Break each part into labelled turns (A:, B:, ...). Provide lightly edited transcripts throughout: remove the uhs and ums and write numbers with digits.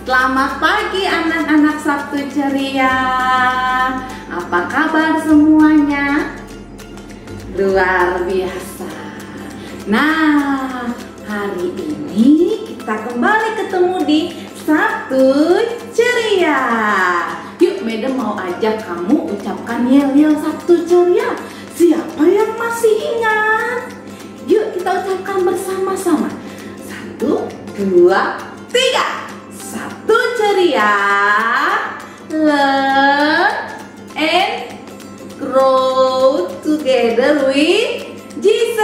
A: Selamat pagi anak-anak Sabtu ceria. Apa kabar semuanya? Luar biasa. Nah, hari ini kita kembali ketemu di Sabtu ceria. Yuk, Madam mau ajak kamu ucapkan yel-yel Sabtu ceria. Siapa yang masih ingat? Yuk kita ucapkan bersama-sama. 1, 2, 3. Sabtu ceria, learn and grow together with Jesus.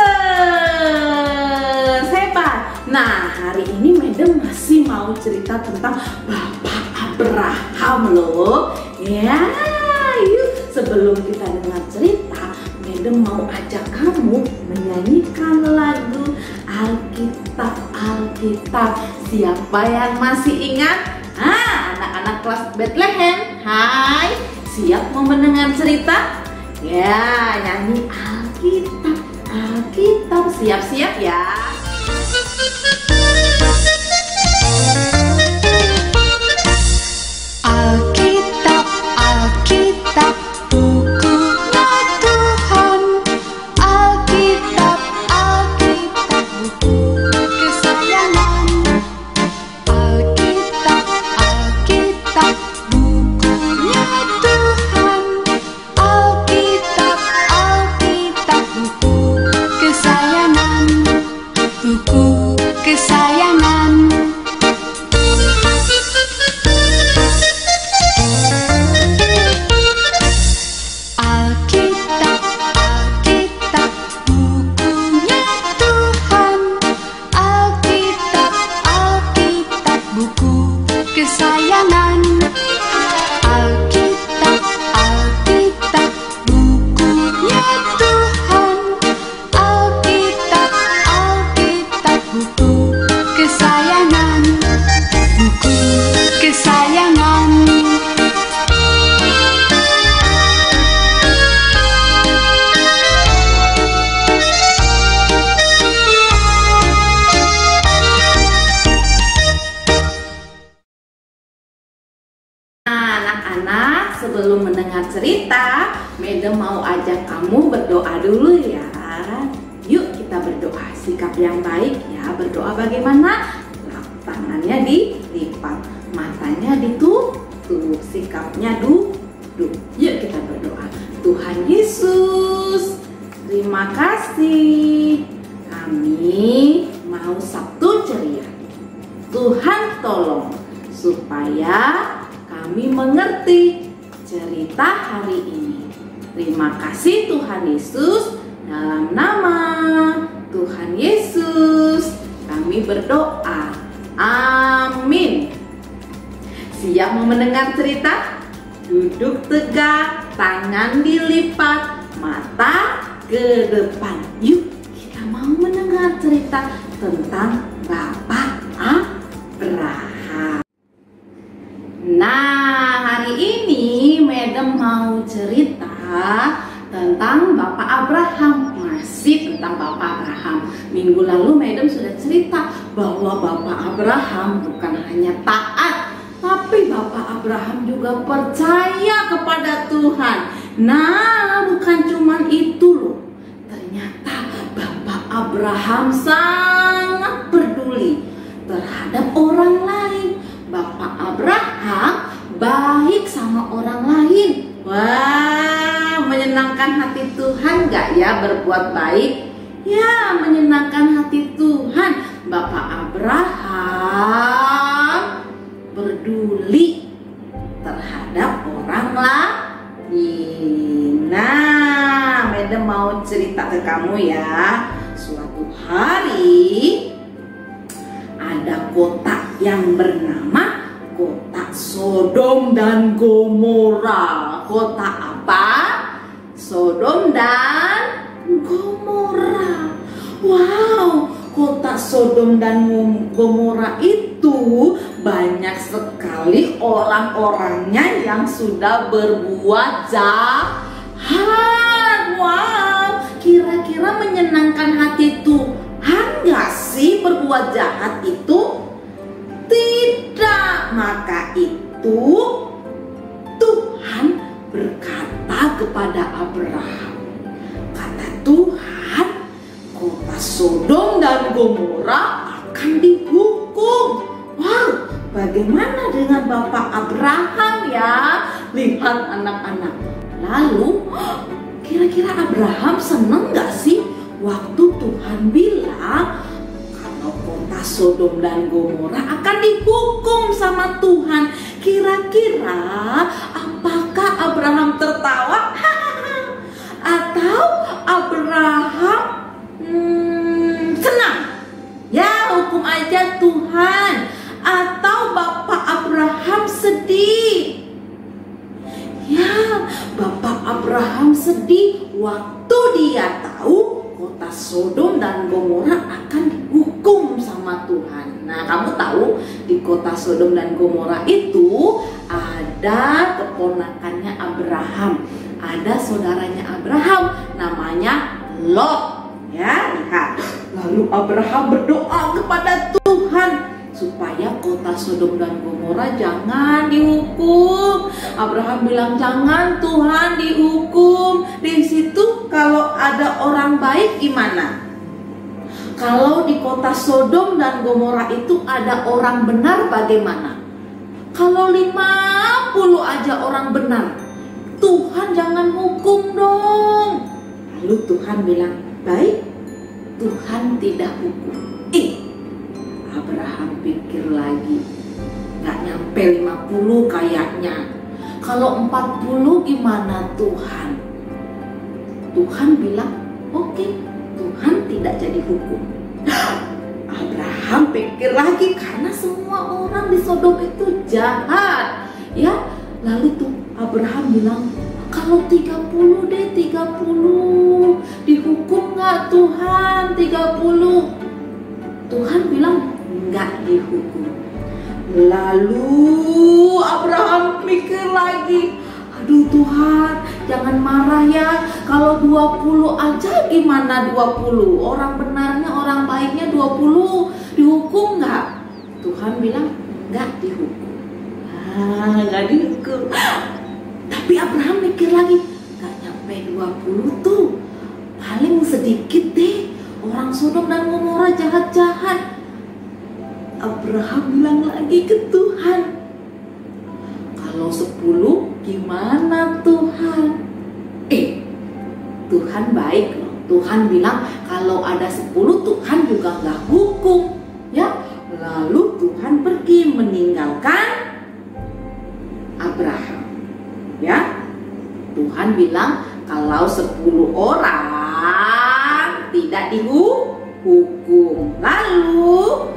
A: Hebat. Nah, hari ini Madam masih mau cerita tentang Bapak Abraham loh. Ya, yuk sebelum kita dengar cerita, Madam mau ajak kamu menyanyikan lagu Alkitab. Siapa yang masih ingat? Anak-anak kelas Bethlehem. Hai, siap mau mendengar cerita? Ya, nyanyi Alkitab. Siap-siap ya.
B: Alkitab, bukunya Tuhan. Alkitab, buku kesayangan. Alkitab, bukunya Tuhan. Alkitab, buku kesayangan. Buku kesayangan. Alkitab, bukunya Tuhan. Alkitab, buku kesayangan. Alkitab, bukunya Tuhan. Alkitab, buku kesayangan. Buku kesayangan.
A: Anak-anak, sebelum mendengar cerita, Madam mau ajak kamu berdoa dulu ya. Yuk kita berdoa, sikap yang baik ya. Berdoa bagaimana? Tangannya dilipat, matanya ditutup, sikapnya duduk. Yuk kita berdoa. Tuhan Yesus, terima kasih. Kami mau Sabtu ceria. Tuhan tolong supaya kami mengerti cerita hari ini. Terima kasih Tuhan Yesus. Dalam nama Tuhan Yesus kami berdoa. Amin. Siap mau mendengar cerita? Duduk tegak, tangan dilipat, mata ke depan. Yuk kita mau mendengar cerita tentang Bapak Abraham. Nah, hari ini Madam mau cerita tentang Bapak Abraham. Masih tentang Bapak Abraham. Minggu lalu Madam sudah cerita bahwa Bapak Abraham bukan hanya taat, tapi Bapak Abraham juga percaya kepada Tuhan. Nah, bukan cuma itu loh. Ternyata Bapak Abraham sangat peduli terhadap orang lain. Bapak Abraham baik sama orang lain. Wah, menyenangkan hati Tuhan gak ya berbuat baik? Ya, menyenangkan hati Tuhan. Bapak Abraham peduli terhadap orang lain. Nah, Madam mau cerita ke kamu ya. Suatu hari ada kota yang bernama kota Sodom dan Gomora. Kota apa? Sodom dan Gomora. Wow, kota Sodom dan Gomora itu banyak sekali orang-orangnya yang sudah berbuat jahat. Wow, kira-kira menyenangkan hati Tuhan gak sih berbuat jahat itu? Tidak. Maka itu Tuhan berkata kepada Abraham, kata Tuhan, kota Sodom dan Gomora akan dihukum. Wow, bagaimana dengan Bapak Abraham ya? Lihat anak-anak. Lalu kira-kira Abraham seneng gak sih waktu Tuhan bilang kalau kota Sodom dan Gomora akan dihukum sama Tuhan? Kira-kira apakah Abraham tertawa? Atau Abraham senang? Ya, hukum aja Tuhan. Atau Bapak Abraham sedih? Ya, Bapak Abraham sedih waktu dia tahu kota Sodom dan Gomora akan dihukum sama Tuhan. Nah, kamu tahu di kota Sodom dan Gomora itu ada keponakannya Abraham, ada saudaranya Abraham, namanya Lot. Ya, lihat. Lalu Abraham berdoa kepada Tuhan supaya kota Sodom dan Gomora jangan dihukum. Abraham bilang, jangan Tuhan dihukum. Di situ kalau ada orang baik gimana? Kalau di kota Sodom dan Gomora itu ada orang benar bagaimana? Kalau 50 aja orang benar, Tuhan jangan hukum dong. Lalu Tuhan bilang, baik, Tuhan tidak hukum. Abraham pikir lagi, gak nyampe 50 kayaknya. Kalau 40 gimana Tuhan? Tuhan bilang, oke, Tuhan tidak jadi hukum. Abraham pikir lagi karena semua orang di Sodom itu jahat. Ya, lalu tuh Abraham bilang, kalau 30 deh, 30. Dihukum gak Tuhan 30? Tuhan bilang, enggak dihukum. Lalu Abraham mikir lagi, aduh Tuhan, jangan marah ya. Kalau 20 aja gimana 20? Orang benarnya, orang baiknya 20. Dihukum enggak? Tuhan bilang, enggak dihukum. Enggak dihukum. Tapi Abraham mikir lagi, enggak nyampe 20 tuh. Paling sedikit deh. Orang Sodom dan Gomora jahat-jahat. Abraham bilang lagi ke Tuhan, kalau 10 gimana Tuhan? Tuhan baik loh. Tuhan bilang kalau ada 10 Tuhan juga nggak hukum. Ya, lalu Tuhan pergi meninggalkan Abraham. Ya, Tuhan bilang kalau 10 orang tidak dihukum. Lalu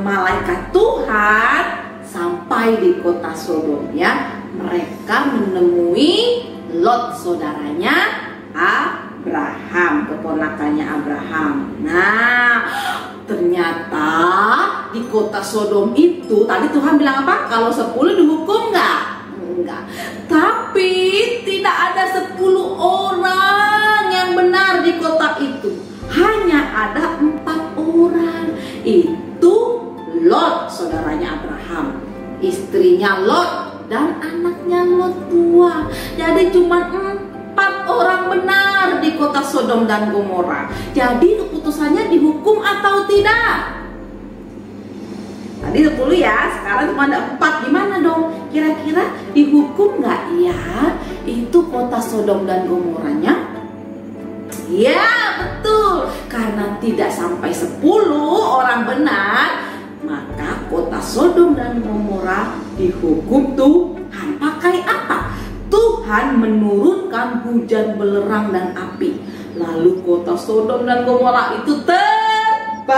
A: malaikat Tuhan sampai di kota Sodom ya. Mereka menemui Lot, saudaranya Abraham, keponakannya Abraham. Nah, ternyata di kota Sodom itu tadi Tuhan bilang apa? Kalau 10 dihukum enggak? Enggak. Tapi tidak ada 10 orang yang benar di kota itu. Hanya ada 4 orang. Itu Lot, saudaranya Abraham, istrinya Lot, dan anaknya Lot tua. Jadi cuma 4 orang benar di kota Sodom dan Gomora. Jadi keputusannya dihukum atau tidak? Tadi 10 ya, sekarang cuma ada 4. Gimana dong? Kira-kira dihukum nggak ya itu kota Sodom dan Gomoranya? Ya, betul. Karena tidak sampai 10 orang benar, maka kota Sodom dan Gomora dihukum Tuhan. Pakai apa? Tuhan menurunkan hujan belerang dan api. Lalu kota Sodom dan Gomora itu terbakar.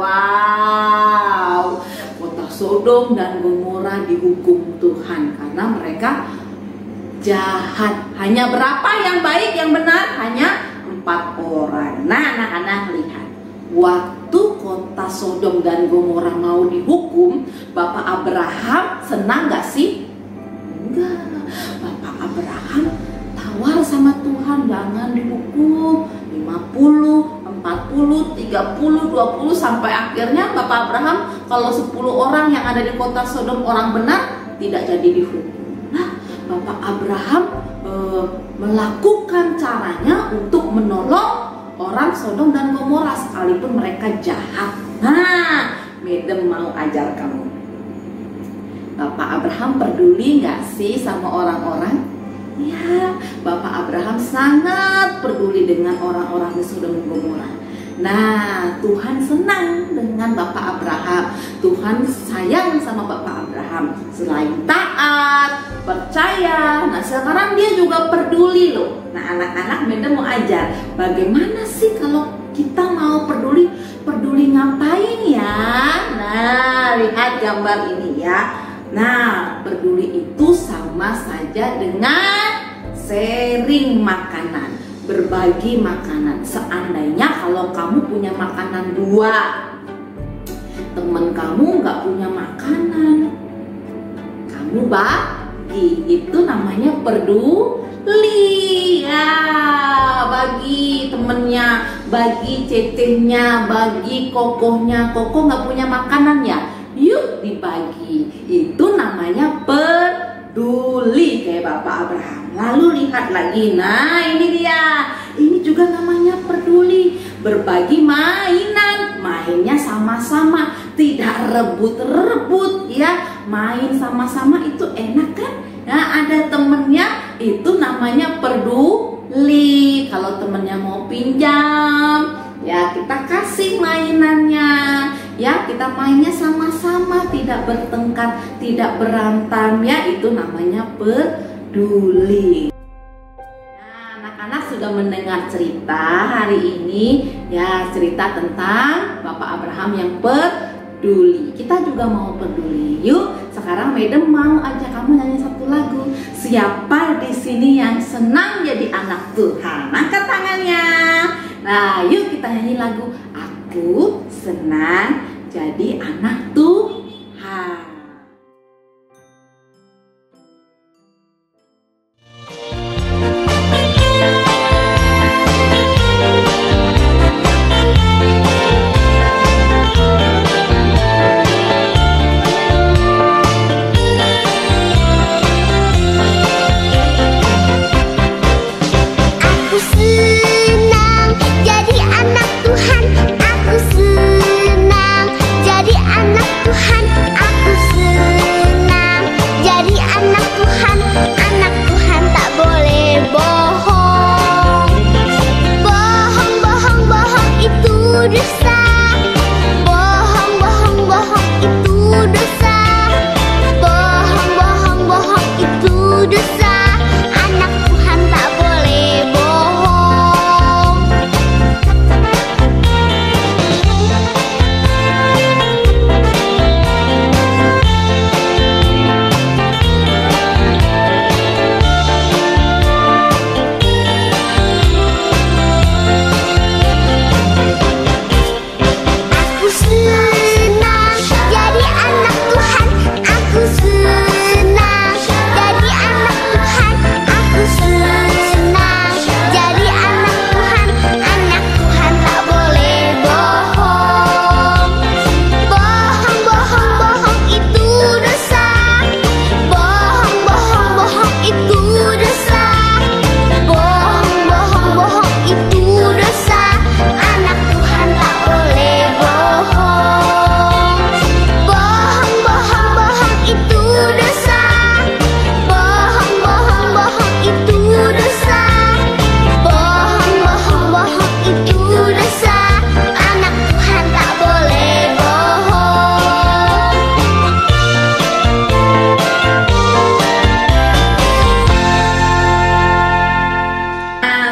A: Wow. Kota Sodom dan Gomora dihukum Tuhan karena mereka jahat. Hanya berapa yang baik, yang benar? Hanya 4 orang. Nah, anak-anak lihat. Waktu kota Sodom dan Gomora mau dihukum, Bapak Abraham senang gak sih? Enggak. Bapak Abraham tawar sama Tuhan, jangan dihukum 50, 40, 30, 20 sampai akhirnya Bapak Abraham kalau 10 orang yang ada di kota Sodom orang benar tidak jadi dihukum. Nah, Bapak Abraham melakukan caranya untuk menolong orang Sodom dan Gomora sekalipun mereka jahat. Nah, Madam mau ajar kamu. Bapak Abraham peduli nggak sih sama orang-orang? Ya, Bapak Abraham sangat peduli dengan orang-orang di Sodom dan Gomora. Nah, Tuhan senang dengan Bapak Abraham. Tuhan sayang sama Bapak Abraham. Selain taat, percaya, nah sekarang dia juga peduli loh. Nah, anak-anak Madam mau ajar bagaimana sih kalau kita mau peduli. Peduli ngapain ya? Nah, lihat gambar ini ya. Nah, peduli itu sama saja dengan sharing makanan, berbagi makanan. Seandainya kalau kamu punya makanan 2, teman kamu nggak punya makanan, kamu bagi, itu namanya peduli ya. Bagi temennya, bagi cecehnya, bagi kokohnya. Kokoh nggak punya makanan ya, yuk dibagi. Itu namanya peduli kayak Bapak Abraham. Lalu lihat lagi, nah ini dia, ini juga namanya peduli. Berbagi mainan, mainnya sama-sama, tidak rebut-rebut ya. Main sama-sama itu enak kan? Nah, ada temennya, itu namanya peduli. Kalau temennya mau pinjam, ya kita kasih mainannya. Ya, kita mainnya sama-sama, tidak bertengkar, tidak berantem ya, itu namanya peduli. Nah, anak-anak sudah mendengar cerita hari ini ya, cerita tentang Bapak Abraham yang peduli. Kita juga mau peduli. Yuk, sekarang Madam mau ajak kamu nyanyi satu lagu. Siapa di sini yang senang jadi anak Tuhan? Angkat tangannya. Nah, yuk kita nyanyi lagu Aku Senang Jadi Anak Tuhan.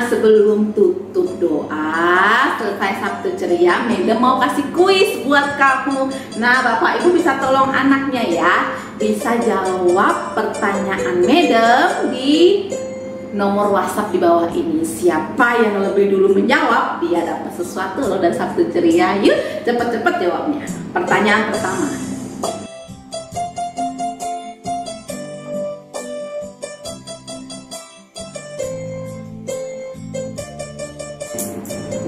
A: Sebelum tutup doa, selesai Sabtu Ceria, Madam mau kasih kuis buat kamu. Nah, Bapak Ibu bisa tolong anaknya ya, bisa jawab pertanyaan Madam di nomor WhatsApp di bawah ini. Siapa yang lebih dulu menjawab, dia dapat sesuatu loh dari Sabtu Ceria. Yuk, cepet-cepet jawabnya. Pertanyaan pertama.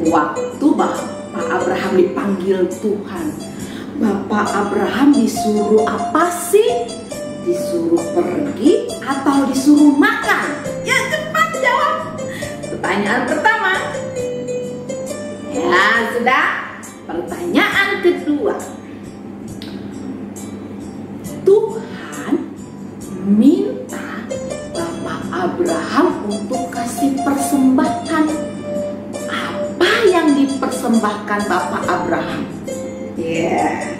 A: Waktu dipanggil Tuhan. Bapak Abraham disuruh apa sih? Disuruh pergi atau disuruh makan? Ya, cepat jawab. Pertanyaan pertama. Ya, sudah. Pertanyaan kedua. Tuhan minta Bapak Abraham untuk kasih persembahan. Apa yang dipersembahkan Bapak Abraham? Ya,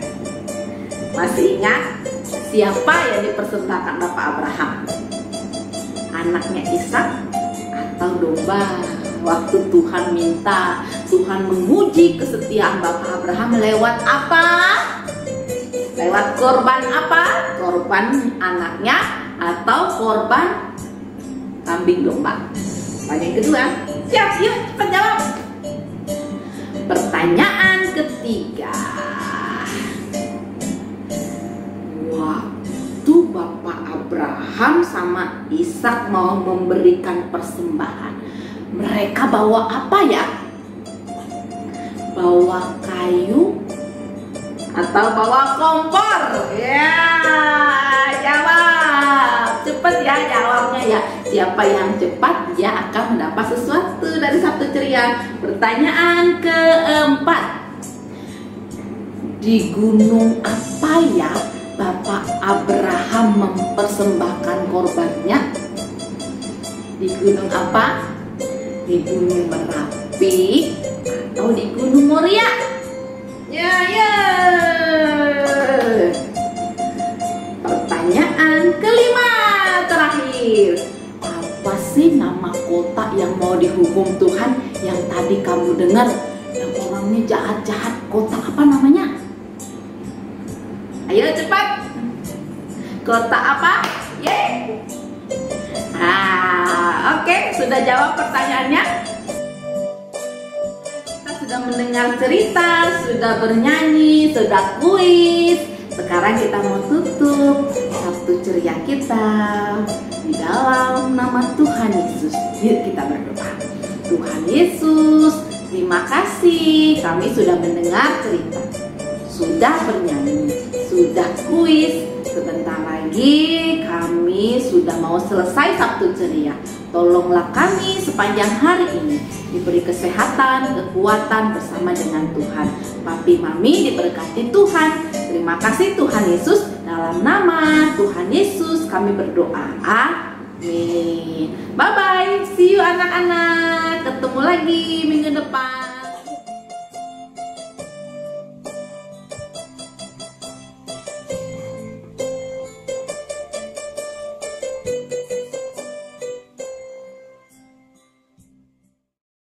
A: masih ingat siapa yang dipersembahkan Bapak Abraham? Anaknya Ishak atau domba? Waktu Tuhan minta, Tuhan menguji kesetiaan Bapak Abraham lewat apa? Lewat korban apa? Korban anaknya atau korban kambing domba? Pertanyaan kedua. Siap, yuk cepat jawab. Pertanyaan ketiga. Waktu Bapak Abraham sama Ishak mau memberikan persembahan, mereka bawa apa ya? Bawa kayu atau bawa kompor? Ya, jawab. Cepet ya jawabnya ya. Siapa yang cepat dia akan mendapat sesuatu dari Sabtu Ceria. Pertanyaan keempat. Di gunung apa ya Bapak Abraham mempersembahkan korbannya? Di gunung apa? Di gunung Merapi atau di gunung Moria? Ya. Pertanyaan kelima terakhir. Apa sih nama kota yang mau dihukum Tuhan yang tadi kamu dengar? Yang orangnya jahat-jahat, kota apa namanya? Ayo cepat. Kota apa? Yeay. Oke, sudah jawab pertanyaannya. Kita sudah mendengar cerita, sudah bernyanyi, sudah kuis. Sekarang kita mau tutup Sabtu Ceria kita di dalam nama Tuhan Yesus. Yuk kita berdoa. Tuhan Yesus, terima kasih kami sudah mendengar cerita, sudah bernyanyi, sudah kuis. Sebentar lagi kami sudah mau selesai Sabtu Ceria. Tolonglah kami sepanjang hari ini diberi kesehatan, kekuatan bersama dengan Tuhan. Papi Mami diberkati Tuhan. Terima kasih Tuhan Yesus. Dalam nama Tuhan Yesus kami berdoa. Amin. Bye bye. See you anak-anak. Ketemu lagi minggu depan.